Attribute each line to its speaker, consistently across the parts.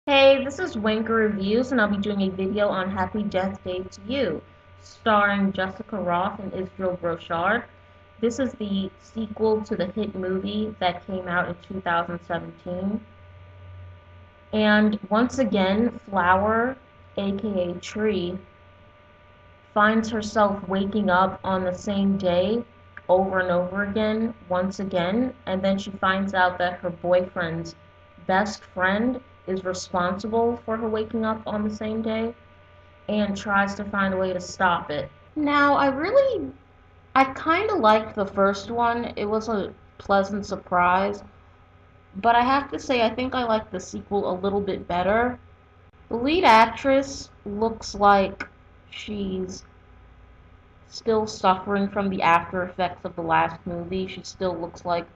Speaker 1: Hey, this is Winker Reviews, and I'll be doing a video on Happy Death Day to You, starring Jessica Rothe and Israel Brochard. This is the sequel to the hit movie that came out in 2017. And once again, Flower, aka Tree, finds herself waking up on the same day over and over again, once again, and then she finds out that her boyfriend's best friend is responsible for her waking up on the same day and tries to find a way to stop it. Now, I kind of liked the first one. It was a pleasant surprise, but I have to say I think I like the sequel a little bit better. The lead actress looks like she's still suffering from the after effects of the last movie. She still looks like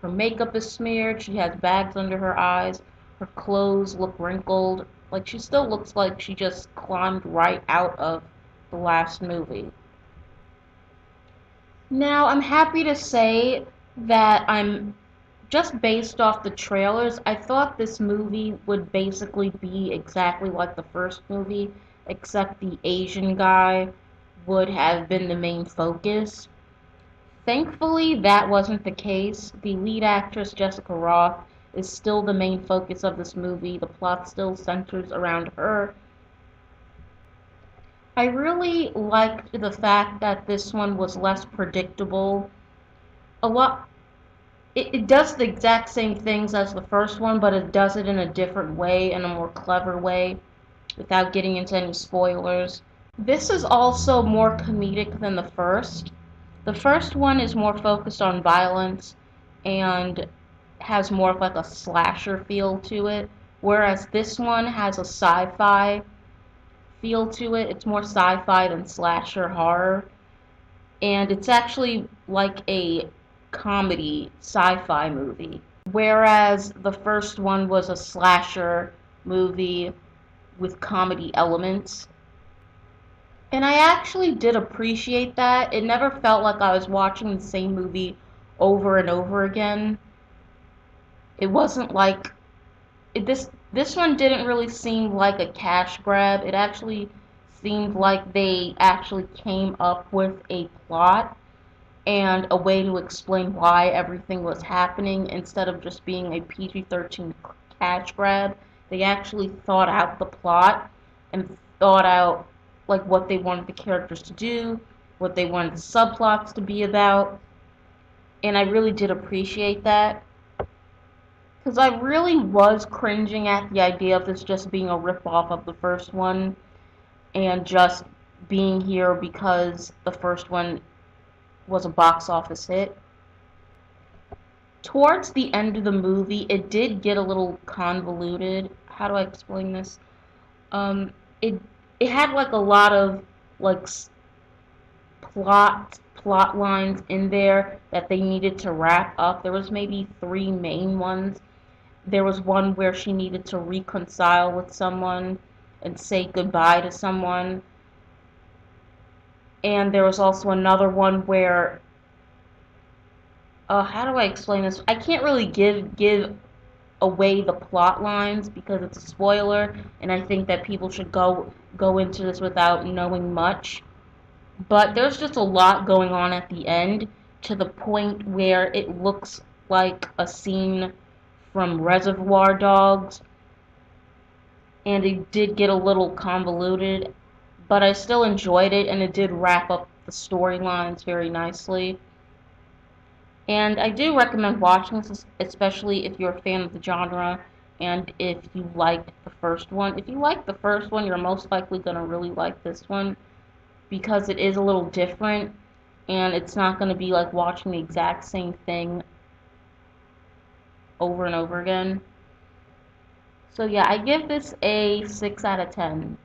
Speaker 1: her makeup is smeared, she has bags under her eyes, her clothes look wrinkled. Like, she still looks like she just climbed right out of the last movie. Now, I'm happy to say that I'm just based off the trailers, I thought this movie would basically be exactly like the first movie, except the Asian guy would have been the main focus. Thankfully, that wasn't the case. The lead actress, Jessica Rothe, is still the main focus of this movie. The plot still centers around her. I really liked the fact that this one was less predictable. A lot, it does the exact same things as the first one, but it does it in a different way, in a more clever way, without getting into any spoilers. This is also more comedic than the first. The first one is more focused on violence and has more of like a slasher feel to it, whereas this one has a sci-fi feel to it. It's more sci-fi than slasher horror, and it's actually like a comedy sci-fi movie, whereas the first one was a slasher movie with comedy elements. And I actually did appreciate that. It never felt like I was watching the same movie over and over again. It wasn't like this one didn't really seem like a cash grab. It actually seemed like they actually came up with a plot and a way to explain why everything was happening instead of just being a PG-13 cash grab. They actually thought out the plot and thought out like what they wanted the characters to do, what they wanted the subplots to be about, and I really did appreciate that. Because I really was cringing at the idea of this just being a ripoff of the first one and just being here because the first one was a box office hit. Towards the end of the movie, it did get a little convoluted. How do I explain this? Um, it it had like a lot of like plot lines in there that they needed to wrap up. There was maybe three main ones. There was one where she needed to reconcile with someone and say goodbye to someone. And there was also another one where how do I explain this? I can't really give away the plot lines because it's a spoiler, and I think that people should go into this without knowing much. But there's just a lot going on at the end to the point where it looks like a scene from Reservoir Dogs, and it did get a little convoluted, but I still enjoyed it, and it did wrap up the storylines very nicely. And I do recommend watching this, especially if you're a fan of the genre and if you liked the first one. If you liked the first one, you're most likely going to really like this one because it is a little different and it's not going to be like watching the exact same thing over and over again. So yeah, I give this a 6 out of 10.